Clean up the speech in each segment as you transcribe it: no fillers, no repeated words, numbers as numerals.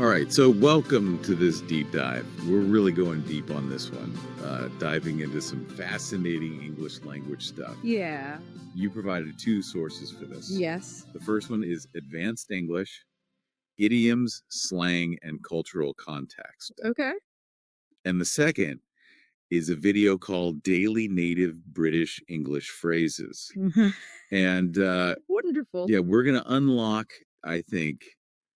All right, so welcome to this deep dive. We're really going deep on this one, diving into some fascinating English language stuff. Yeah. You provided two sources for this. Yes. The first one is Advanced English, Idioms, Slang, and Cultural Context. Okay. And the second is a video called Daily Native British English Phrases. And Wonderful. yeah, we're going to unlock, I think,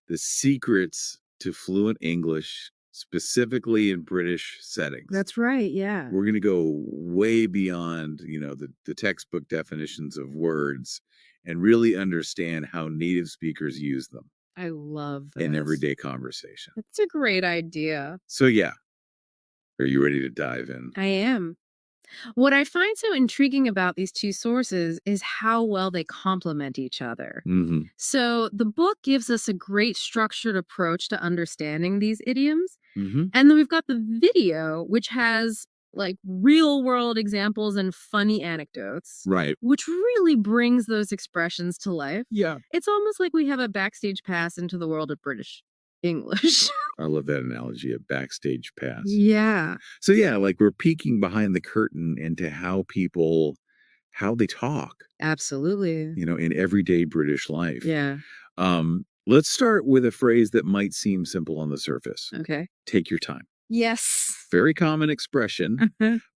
the secrets to fluent English, specifically in British settings. That's right. Yeah. We're going to go way beyond, the textbook definitions of words and really understand how native speakers use them I love this. in everyday conversation. It's a great idea. So yeah, are you ready to dive in? I am. What I find so intriguing about these two sources is how well they complement each other. Mm-hmm. So the book gives us a great structured approach to understanding these idioms. Mm-hmm. And then we've got the video, which has like real world examples and funny anecdotes. Right. Which really brings those expressions to life. Yeah. It's almost like we have a backstage pass into the world of British English. I love that analogy, a backstage pass. Yeah. So yeah, like we're peeking behind the curtain into how they talk, Absolutely. in everyday British life. Yeah. Let's start with a phrase that might seem simple on the surface. Okay. Take your time. Yes. Very common expression,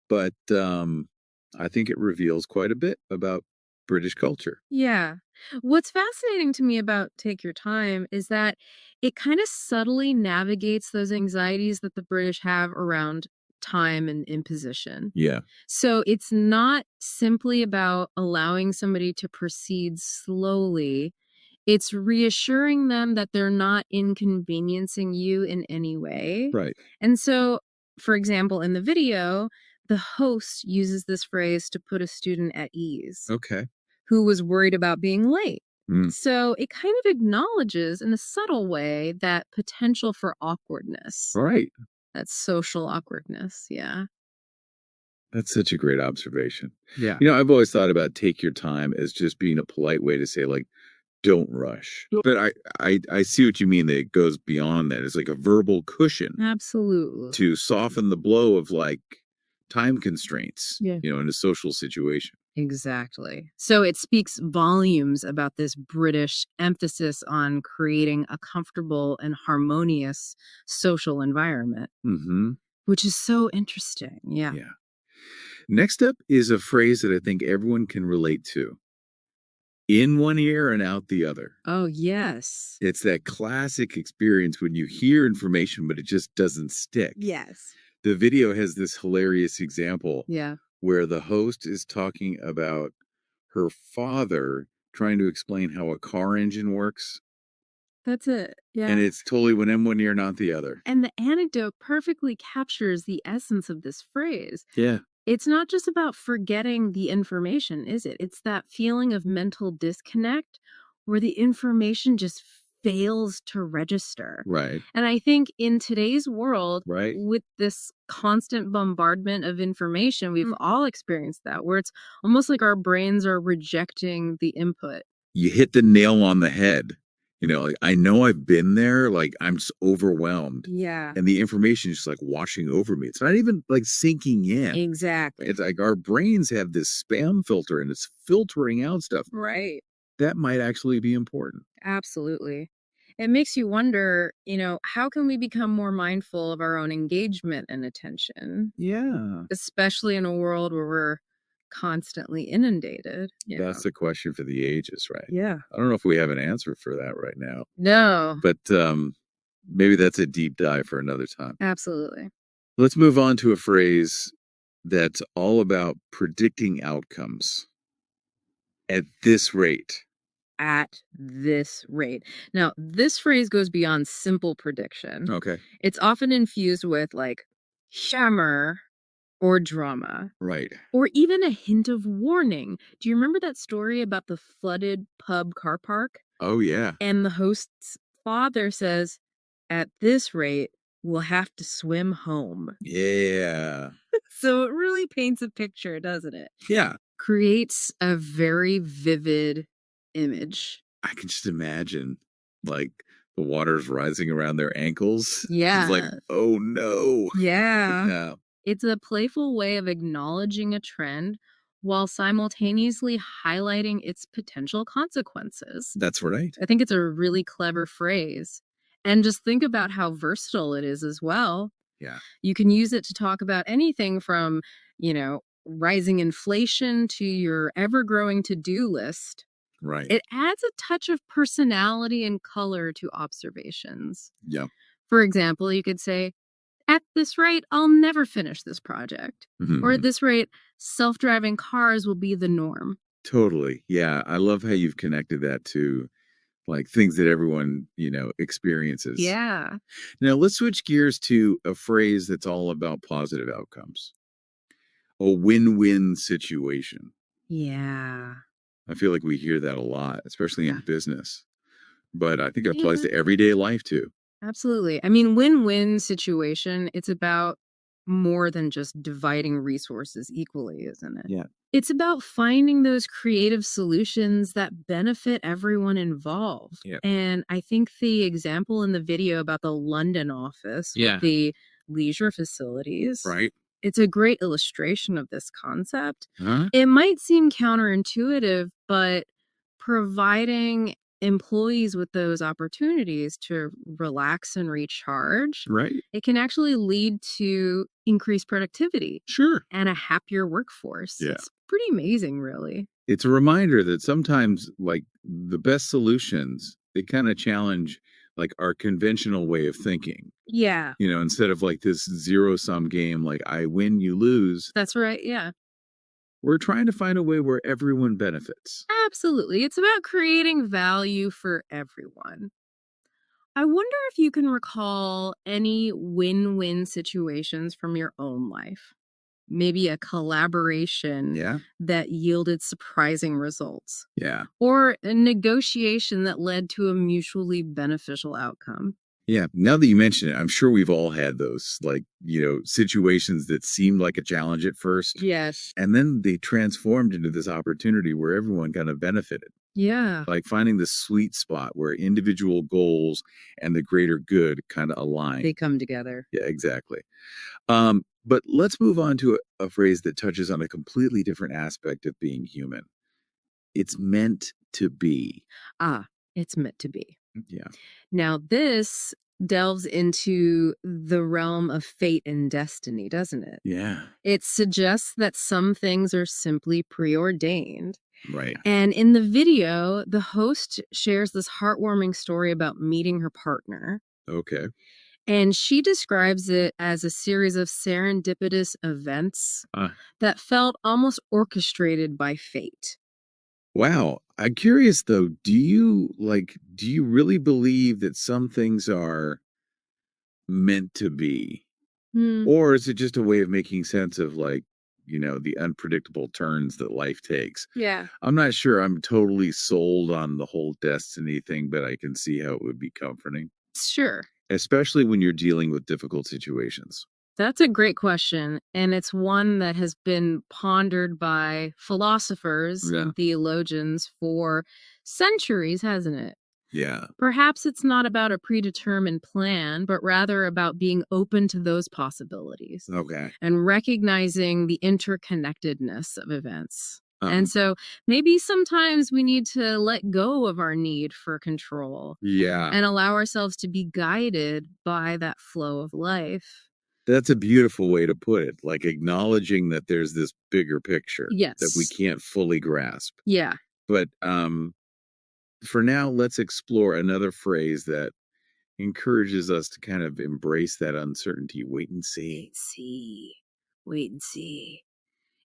but I think it reveals quite a bit about British culture. Yeah. What's fascinating to me about Take Your Time is that it kind of subtly navigates those anxieties that the British have around time and imposition. Yeah. So it's not simply about allowing somebody to proceed slowly. It's reassuring them that they're not inconveniencing you in any way. Right. And so, for example, in the video, the host uses this phrase to put a student at ease. Okay. Who was worried about being late. Mm. So it kind of acknowledges in a subtle way that potential for awkwardness. Right. That social awkwardness. Yeah. That's such a great observation. Yeah. I've always thought about take your time as just being a polite way to say, like, don't rush. But I see what you mean, that it goes beyond that. It's like a verbal cushion. Absolutely. To soften the blow of, like, time constraints, in a social situation. Exactly. So it speaks volumes about this British emphasis on creating a comfortable and harmonious social environment, which is so interesting. Yeah. Yeah. Next up is a phrase that I think everyone can relate to. In one ear and out the other. Oh, yes. It's that classic experience when you hear information, but it just doesn't stick. Yes. The video has this hilarious example. Yeah. Where the host is talking about her father trying to explain how a car engine works. That's it. Yeah. And it's totally when in one ear, not the other. And the anecdote perfectly captures the essence of this phrase. Yeah. It's not just about forgetting the information, is it? It's that feeling of mental disconnect where the information just fails to register. Right. And I think in today's world, right, with this constant bombardment of information, we've all experienced that, where it's almost like our brains are rejecting the input. You hit the nail on the head. Like, I know I've been there. Like, I'm just overwhelmed. Yeah. And the information is just like washing over me. It's not even like sinking in. Exactly. It's like our brains have this spam filter and it's filtering out stuff. Right. That might actually be important. Absolutely. It makes you wonder, how can we become more mindful of our own engagement and attention? Yeah. Especially in a world where we're constantly inundated. That's the question for the ages, right? Yeah. I don't know if we have an answer for that right now. No. But maybe that's a deep dive for another time. Absolutely. Let's move on to a phrase that's all about predicting outcomes at this rate. At this rate. Now, this phrase goes beyond simple prediction. Okay. It's often infused with like shammer or drama. Right. Or even a hint of warning. Do you remember that story about the flooded pub car park? Oh, yeah. And the host's father says, at this rate, we'll have to swim home. Yeah. So it really paints a picture, doesn't it? Yeah. Creates a very vivid image. I can just imagine, like, the water's rising around their ankles. Yeah. It's like, oh no. Yeah. Yeah. It's a playful way of acknowledging a trend while simultaneously highlighting its potential consequences. That's right. I think it's a really clever phrase. And just think about how versatile it is as well. Yeah. You can use it to talk about anything from, rising inflation to your ever-growing to-do list. Right. It adds a touch of personality and color to observations. Yeah. For example, you could say, at this rate, I'll never finish this project. Or at this rate, self-driving cars will be the norm. Totally. Yeah. I love how you've connected that to like things that everyone, experiences. Yeah. Now let's switch gears to a phrase that's all about positive outcomes. A win-win situation. Yeah. I feel like we hear that a lot, especially in business. But I think it applies Yeah. to everyday life too. Absolutely. I mean, win-win situation, it's about more than just dividing resources equally, isn't it? Yeah. It's about finding those creative solutions that benefit everyone involved. Yeah. And I think the example in the video about the London office with the leisure facilities, Right. it's a great illustration of this concept. Huh? It might seem counterintuitive, but providing employees with those opportunities to relax and recharge, Right. it can actually lead to increased productivity. Sure. And a happier workforce. Yeah. It's pretty amazing, really. It's a reminder that sometimes like the best solutions, they kind of challenge like our conventional way of thinking. Yeah. Instead of like this zero-sum game, like I win, you lose. That's right. Yeah. We're trying to find a way where everyone benefits. Absolutely. It's about creating value for everyone. I wonder if you can recall any win-win situations from your own life. Maybe a collaboration Yeah. that yielded surprising results, Yeah. or a negotiation that led to a mutually beneficial outcome. Yeah. Now that you mention it, I'm sure we've all had those like, situations that seemed like a challenge at first. Yes. And then they transformed into this opportunity where everyone kind of benefited. Yeah. Like finding the sweet spot where individual goals and the greater good kind of align. They come together. Yeah, exactly. But let's move on to a phrase that touches on a completely different aspect of being human. It's meant to be. It's meant to be. Yeah. Now, this delves into the realm of fate and destiny, doesn't it? Yeah. It suggests that some things are simply preordained. Right. And in the video, the host shares this heartwarming story about meeting her partner. Okay. And she describes it as a series of serendipitous events that felt almost orchestrated by fate. Wow. I'm curious though, do you really believe that some things are meant to be? Or is it just a way of making sense of like, the unpredictable turns that life takes? Yeah. I'm not sure I'm totally sold on the whole destiny thing, but I can see how it would be comforting, Sure. especially when you're dealing with difficult situations. That's a great question, and it's one that has been pondered by philosophers and theologians for centuries, hasn't it? Yeah. Perhaps it's not about a predetermined plan, but rather about being open to those possibilities Okay. and recognizing the interconnectedness of events. And so maybe sometimes we need to let go of our need for control and allow ourselves to be guided by that flow of life. That's a beautiful way to put it, like acknowledging that there's this bigger picture that we Yes. can't fully grasp. Yeah. But for now, let's explore another phrase that encourages us to kind of embrace that uncertainty. Wait and see. Wait and see.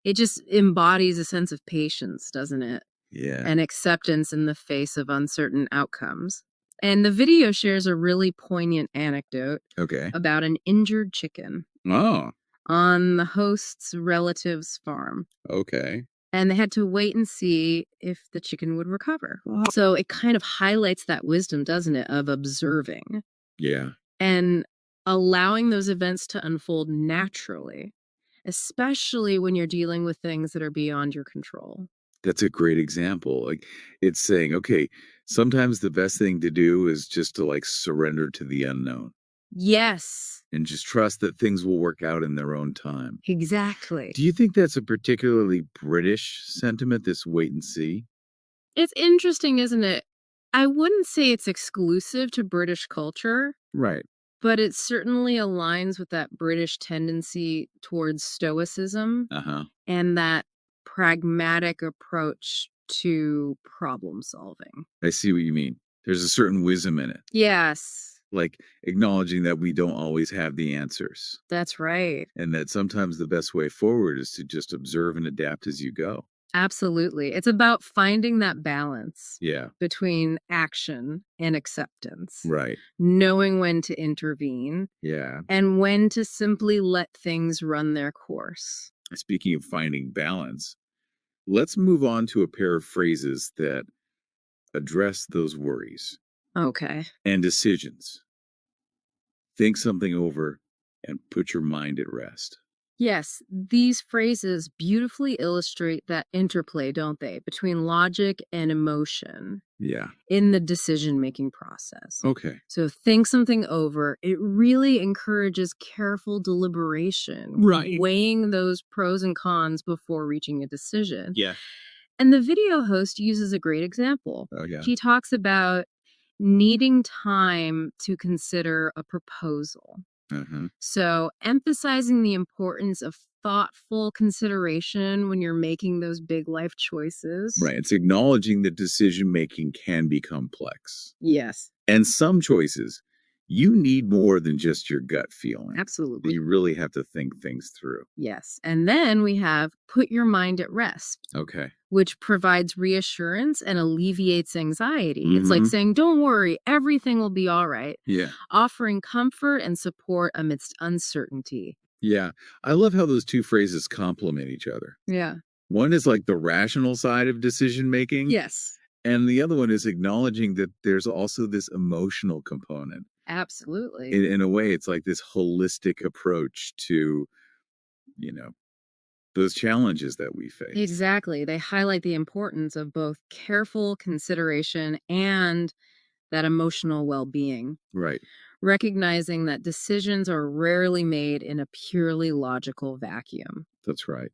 It just embodies a sense of patience, doesn't it? Yeah. And acceptance in the face of uncertain outcomes. And the video shares a really poignant anecdote about an injured chicken on the host's relative's farm. Okay. And they had to wait and see if the chicken would recover. So it kind of highlights that wisdom, doesn't it, of observing. Yeah. And allowing those events to unfold naturally, especially when you're dealing with things that are beyond your control. That's a great example. Like, it's saying, okay, sometimes the best thing to do is just to like surrender to the unknown Yes, and just trust that things will work out in their own time. exactly. Do you think that's a particularly British sentiment, this wait and see? It's interesting, isn't it? I wouldn't say it's exclusive to British culture, Right. but it certainly aligns with that British tendency towards stoicism Uh-huh. and that pragmatic approach to problem solving. I see what you mean. There's a certain wisdom in it, Yes, like acknowledging that we don't always have the answers that's right. and that sometimes the best way forward is to just observe and adapt as you go. Absolutely. It's about finding that balance Yeah. between action and acceptance, Right. knowing when to intervene Yeah. and when to simply let things run their course. Speaking of finding balance, let's move on to a pair of phrases that address those worries Okay. and decisions. Think something over and put your mind at rest. Yes, these phrases beautifully illustrate that interplay, don't they, between logic and emotion Yeah. in the decision-making process. Okay. So think something over. It really encourages careful deliberation, Right. weighing those pros and cons before reaching a decision. Yeah. And the video host uses a great example. Oh, yeah. She talks about needing time to consider a proposal. Uh-huh. So, emphasizing the importance of thoughtful consideration when you're making those big life choices. Right. It's acknowledging that decision making can be complex. Yes, And some choices, you need more than just your gut feeling. absolutely. You really have to think things through. Yes. And then we have put your mind at rest, Okay. which provides reassurance and alleviates anxiety. It's like Mhm. saying, don't worry, everything will be all right, Yeah. offering comfort and support amidst uncertainty. Yeah. I love how those two phrases complement each other. Yeah. One is like the rational side of decision making. Yes, And the other one is acknowledging that there's also this emotional component. absolutely. In a way, it's like this holistic approach to, you know, those challenges that we face. Exactly. They highlight the importance of both careful consideration and that emotional well being, Right. recognizing that decisions are rarely made in a purely logical vacuum. That's right.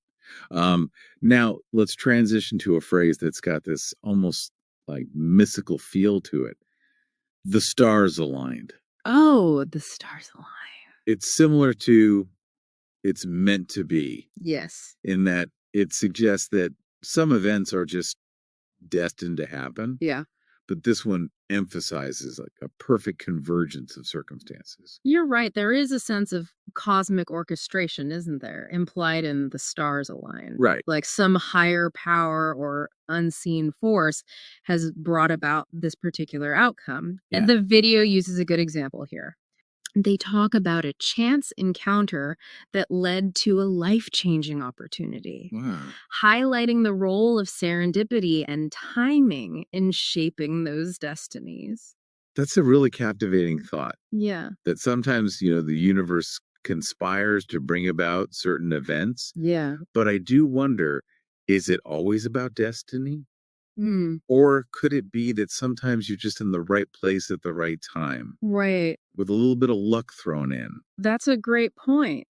Now let's transition to a phrase that's got this almost like mystical feel to it. The stars aligned. Oh, the stars align. It's similar to it's meant to be Yes. in that it suggests that some events are just destined to happen. Yeah. But this one emphasizes like a perfect convergence of circumstances. You're right. There is a sense of cosmic orchestration, isn't there? Implied in the stars align. Right. Like some higher power or unseen force has brought about this particular outcome. Yeah. And the video uses a good example here. They talk about a chance encounter that led to a life-changing opportunity, Wow. highlighting the role of serendipity and timing in shaping those destinies. That's a really captivating thought. Yeah. That sometimes, the universe conspires to bring about certain events. Yeah. But I do wonder, is it always about destiny? Mm, Or could it be that sometimes you're just in the right place at the right time right. with a little bit of luck thrown in? That's a great point.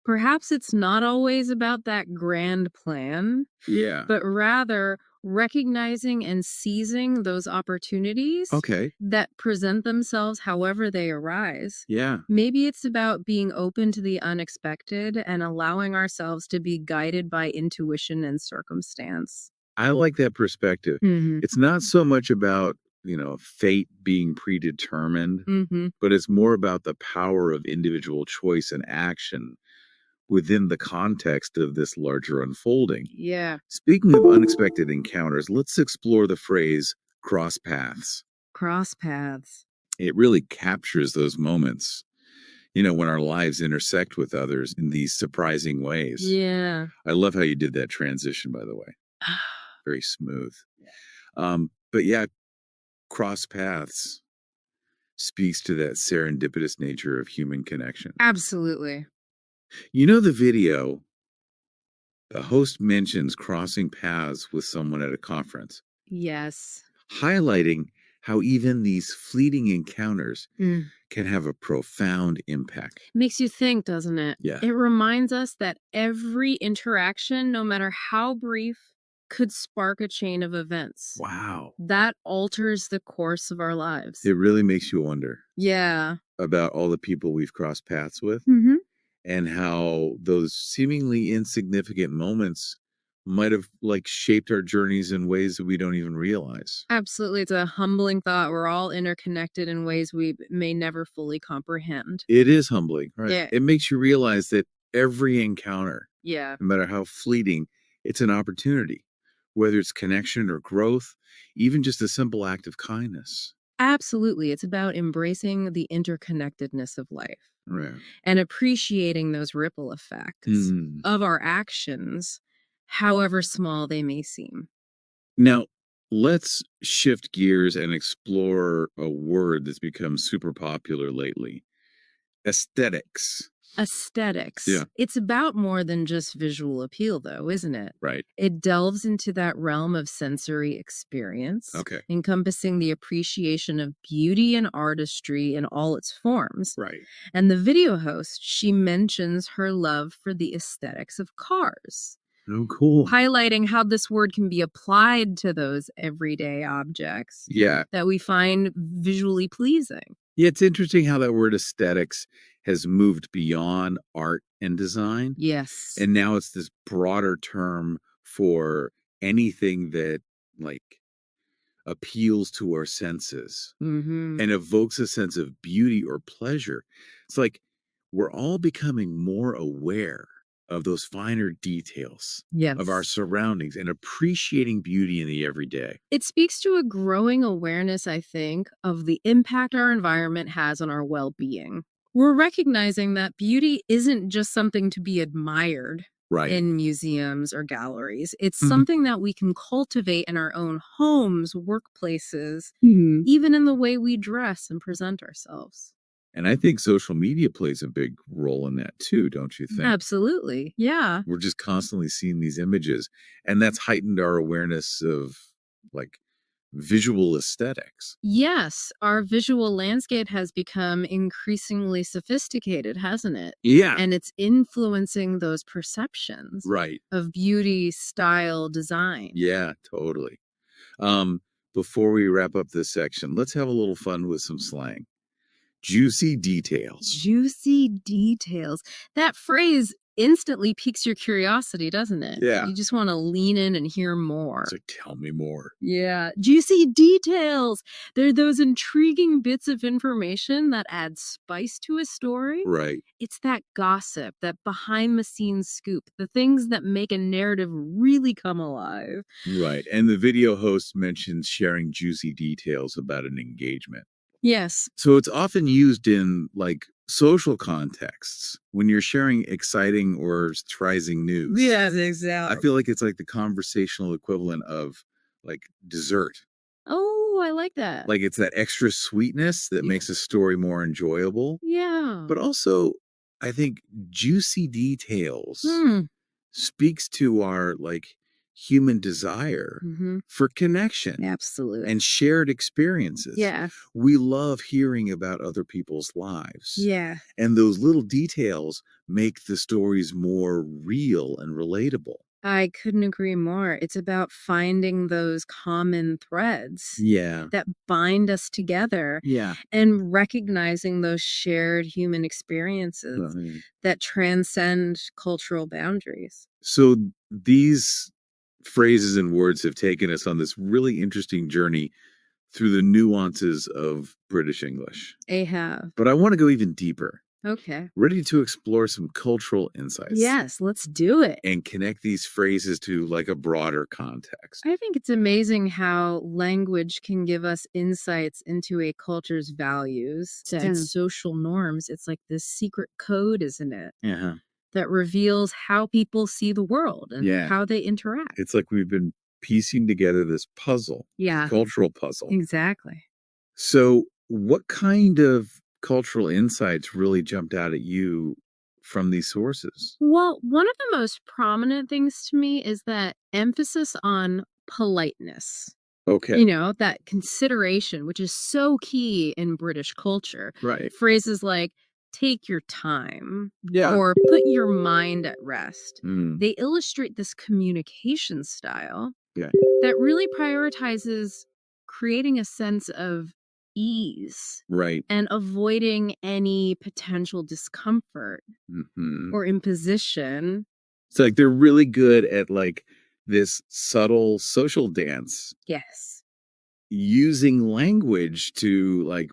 Perhaps it's not always about that grand plan, Yeah. but rather recognizing and seizing those opportunities Okay. that present themselves however they arise. Yeah. Maybe it's about being open to the unexpected and allowing ourselves to be guided by intuition and circumstance. I like that perspective. Mm-hmm. It's not so much about, fate being predetermined, Mm-hmm. but it's more about the power of individual choice and action within the context of this larger unfolding. Yeah. Speaking of unexpected encounters, let's explore the phrase cross paths. Cross paths. It really captures those moments, when our lives intersect with others in these surprising ways. Yeah. I love how you did that transition, by the way. Very smooth. But yeah, cross paths speaks to that serendipitous nature of human connection. Absolutely. The video The host mentions crossing paths with someone at a conference. Yes. Highlighting how even these fleeting encounters can have a profound impact. Makes you think, doesn't it? Yeah. It reminds us that every interaction, no matter how brief, could spark a chain of events. Wow. That alters the course of our lives. It really makes you wonder. Yeah. About all the people we've crossed paths with and how those seemingly insignificant moments might have shaped our journeys in ways that we don't even realize. Absolutely. It's a humbling thought. We're all interconnected in ways we may never fully comprehend. It is humbling, right? Yeah. It makes you realize that every encounter, no matter how fleeting, it's an opportunity, whether it's connection or growth, even just a simple act of kindness. Absolutely. It's about embracing the interconnectedness of life. Right. And appreciating those ripple effects of our actions, however small they may seem. Now, let's shift gears and explore a word that's become super popular lately. Aesthetics. Aesthetics. Yeah. It's about more than just visual appeal, though, isn't it? Right. It delves into that realm of sensory experience, encompassing the appreciation of beauty and artistry in all its forms. Right. And the video host, she mentions her love for the aesthetics of cars. Oh, cool. Highlighting how this word can be applied to those everyday objects that we find visually pleasing. Yeah, it's interesting how that word aesthetics has moved beyond art and design. Yes. And now it's this broader term for anything that appeals to our senses and evokes a sense of beauty or pleasure. It's like we're all becoming more aware of those finer details of our surroundings and appreciating beauty in the everyday. It speaks to a growing awareness, I think, of the impact our environment has on our well-being. We're recognizing that beauty isn't just something to be admired in museums or galleries. It's something that we can cultivate in our own homes, workplaces, even in the way we dress and present ourselves. And I think social media plays a big role in that too, don't you think? Absolutely. Yeah. We're just constantly seeing these images, and that's heightened our awareness of visual aesthetics. Yes, our visual landscape has become increasingly sophisticated, hasn't it? Yeah. And it's influencing those perceptions of beauty, style, design. Yeah, totally. Before we wrap up this section, let's have a little fun with some slang. Juicy details. Juicy details. That phrase instantly piques your curiosity, doesn't it? Yeah. You just want to lean in and hear more. So tell me more. Yeah. Juicy details. They're those intriguing bits of information that add spice to a story. Right. It's that gossip, that behind the scenes scoop, the things that make a narrative really come alive. Right. And the video host mentions sharing juicy details about an engagement. Yes. So it's often used in social contexts when you're sharing exciting or surprising news. Yes, exactly. I feel like it's like the conversational equivalent of dessert. Oh, I like that. It's that extra sweetness that makes a story more enjoyable. Yeah. But also, I think juicy details speaks to our human desire for connection. Absolutely. And shared experiences. Yeah. We love hearing about other people's lives. Yeah. And those little details make the stories more real and relatable. I couldn't agree more. It's about finding those common threads that bind us together and recognizing those shared human experiences that transcend cultural boundaries. So these phrases and words have taken us on this really interesting journey through the nuances of British English. They have. But I want to go even deeper. Okay. Ready to explore some cultural insights. Yes, let's do it. And connect these phrases to a broader context. I think it's amazing how language can give us insights into a culture's values, its social norms. It's like this secret code, isn't it? Yeah. That reveals how people see the world and how they interact. It's like we've been piecing together this puzzle. Yeah. Cultural puzzle. Exactly. So what kind of cultural insights really jumped out at you from these sources? Well, one of the most prominent things to me is that emphasis on politeness. Okay. That consideration, which is so key in British culture. Right. Phrases like, take your time, Yeah. or put your mind at rest. Mm. They illustrate this communication style Yeah. that really prioritizes creating a sense of ease Right. and avoiding any potential discomfort or imposition. It's like they're really good at like this subtle social dance, Yes. using language to like,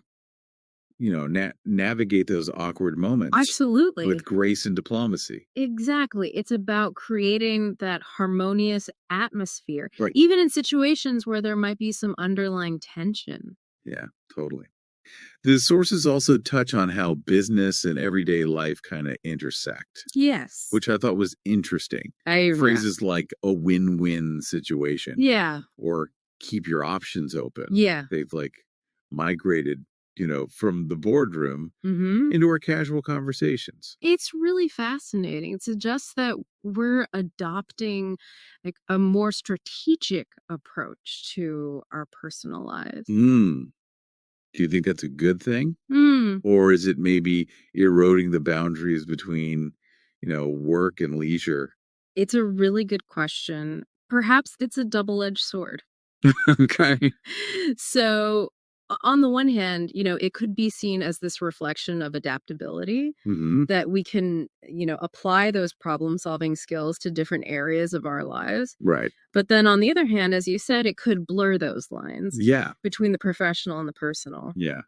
navigate those awkward moments Absolutely. with grace and diplomacy. Exactly. It's about creating that harmonious atmosphere, Right. even in situations where there might be some underlying tension. Yeah, totally. The sources also touch on how business and everyday life kind of intersect. Yes. Which I thought was interesting. I Phrases like a win-win situation. Yeah. Or keep your options open. Yeah. They've like migrated, from the boardroom into our casual conversations. It's really fascinating. It suggests that we're adopting like a more strategic approach to our personal lives. Do you think that's a good thing? Or is it maybe eroding the boundaries between, work and leisure? It's a really good question. Perhaps it's a double-edged sword. Okay. So, on the one hand, it could be seen as this reflection of adaptability that we can, apply those problem-solving skills to different areas of our lives. Right. But then on the other hand, as you said, it could blur those lines Yeah. between the professional and the personal. Yeah.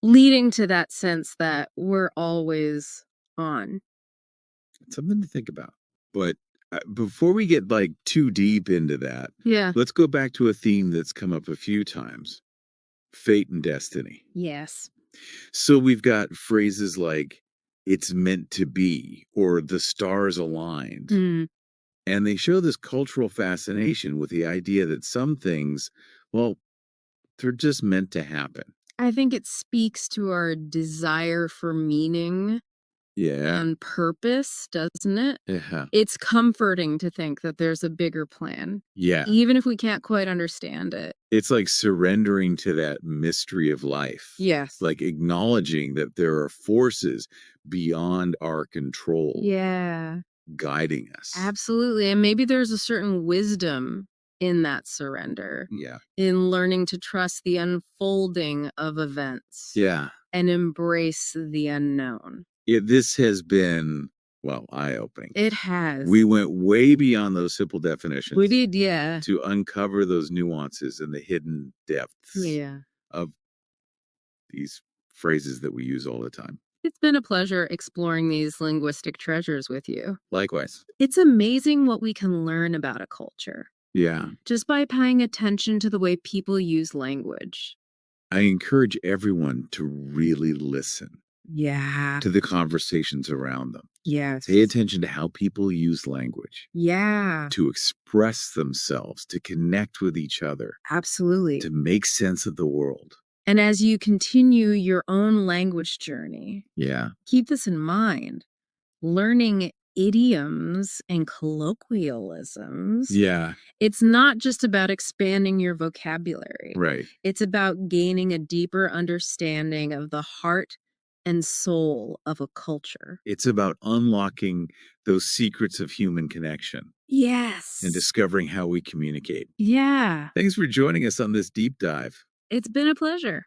Leading to that sense that we're always on. Something to think about. But before we get like too deep into that, Yeah. let's go back to a theme that's come up a few times: fate and destiny. Yes. So we've got phrases like "it's meant to be" or "the stars aligned." And they show this cultural fascination with the idea that some things, well, they're just meant to happen. I think it speaks to our desire for meaning and purpose, doesn't it? Yeah. It's comforting to think that there's a bigger plan. Yeah. Even if we can't quite understand it. It's like surrendering to that mystery of life. Yes. Like acknowledging that there are forces beyond our control. Yeah. Guiding us. Absolutely. And maybe there's a certain wisdom in that surrender. Yeah. In learning to trust the unfolding of events. Yeah. And embrace the unknown. This has been, well, eye-opening. It has. We went way beyond those simple definitions. We did, yeah. To uncover those nuances and the hidden depths of these phrases that we use all the time. It's been a pleasure exploring these linguistic treasures with you. Likewise. It's amazing what we can learn about a culture. Yeah. Just by paying attention to the way people use language. I encourage everyone to really listen. Yeah. To the conversations around them. Yes. Pay attention to how people use language. Yeah. To express themselves, to connect with each other. Absolutely. To make sense of the world. And as you continue your own language journey, keep this in mind. Learning idioms and colloquialisms. Yeah. It's not just about expanding your vocabulary. Right. It's about gaining a deeper understanding of the heart and soul of a culture. It's about unlocking those secrets of human connection. Yes. And discovering how we communicate. Yeah. Thanks for joining us on this deep dive. It's been a pleasure.